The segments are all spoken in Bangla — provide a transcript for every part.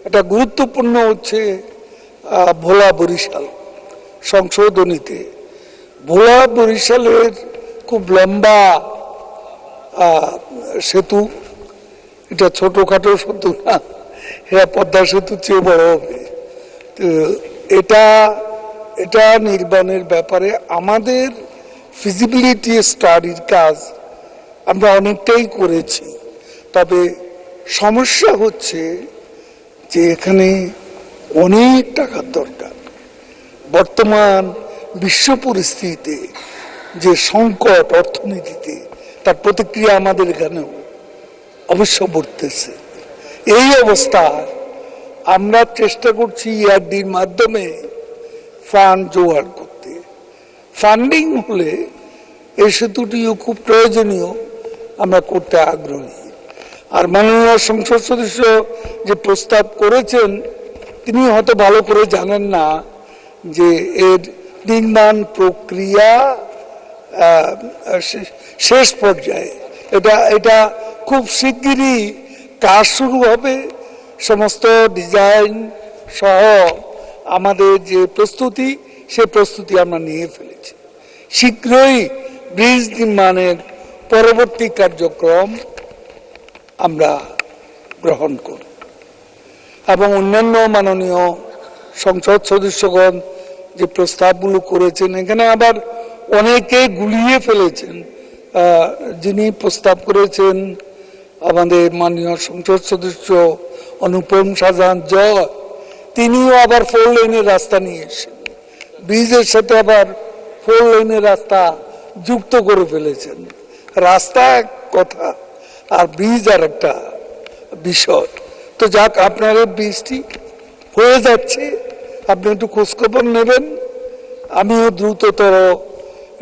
এটা গুরুত্বপূর্ণ হচ্ছে ভোলা বরিশাল সংশোধনীতে। ভোলা বরিশালের খুব লম্বা সেতু, এটা ছোটখাটো সেতু না, এটা পদ্মা সেতুর চেয়ে বড় হবে। তো এটা নির্মাণের ব্যাপারে আমাদের ফিজিবিলিটি স্টাডির কাজ আমরা অনেকটাই করেছি। তবে সমস্যা হচ্ছে যে এখানে অনেক টাকার দরকার। বর্তমান বিশ্ব পরিস্থিতিতে যে সংকট অর্থনীতিতে, তার প্রতিক্রিয়া আমাদের এখানেও অবশ্য বর্তেছে। এই অবস্থায় আমরা চেষ্টা করছি ERDর মাধ্যমে ফান্ড জোগাড় করতে। ফান্ডিং হলে এই সেতুটিও খুব প্রয়োজনীয়, আমরা করতে আগ্রহী। আর মাননীয় সংসদ সদস্য যে প্রস্তাব করেছেন, তিনি হয়তো ভালো করে জানেন না যে এর নির্মাণ প্রক্রিয়া শেষ পর্যায়ে। এটা খুব শিগগিরই কাজ শুরু হবে। সমস্ত ডিজাইন সহ আমাদের যে প্রস্তুতি, সে প্রস্তুতি আমরা নিয়ে ফেলেছি। শীঘ্রই ব্রিজ নির্মাণের পরবর্তী কার্যক্রম আমরা গ্রহণ করব। এবং অন্যান্য মাননীয় সংসদ সদস্যগণ যে প্রস্তাবগুলো করেছেন, এখানে আবার অনেকে গুলিয়ে ফেলেছেন। যিনি প্রস্তাব করেছেন আমাদের মাননীয় সংসদ সদস্য অনুপম শাহজাহান জয়, তিনিও আবার 4 লেনের রাস্তা নিয়ে এসেছেন, ব্রিজের সাথে আবার 4 লেনের রাস্তা যুক্ত করে ফেলেছেন। রাস্তা এক কথা, আর ব্রিজ আর একটা বিষয়। তো যাক, আপনার এই ব্রিজটি হয়ে যাচ্ছে, আপনি একটু খোঁজখবর নেবেন। আমিও দ্রুততর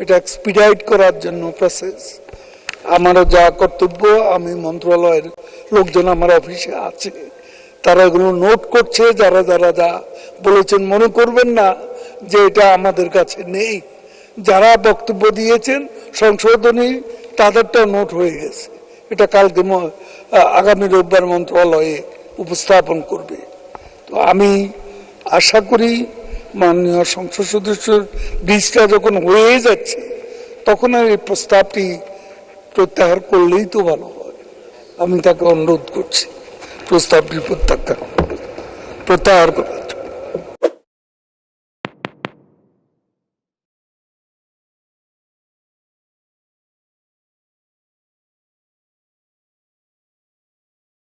এটা এক্সপিডাইট করার জন্য প্রসেস, আমারও যা কর্তব্য, আমি মন্ত্রণালয়ের লোকজন আমার অফিসে আছে, তারা এগুলো নোট করছে। যারা যারা যা বলেছেন, মনে করবেন না যে এটা আমাদের কাছে নেই। যারা বক্তব্য দিয়েছেন সংশোধনী, তাদেরটা নোট হয়ে গেছে। এটা কালকে আগামী রোববার মন্ত্রণালয়ে উপস্থাপন করবে। তো আমি আশা করি মাননীয় সংসদ সদস্যর ব্রিজটা যখন হয়ে যাচ্ছে, তখন আর এই প্রস্তাবটি প্রত্যাহার করলেই তো ভালো হয়। আমি তাকে অনুরোধ করছি প্রস্তাবটি প্রত্যাহার করা।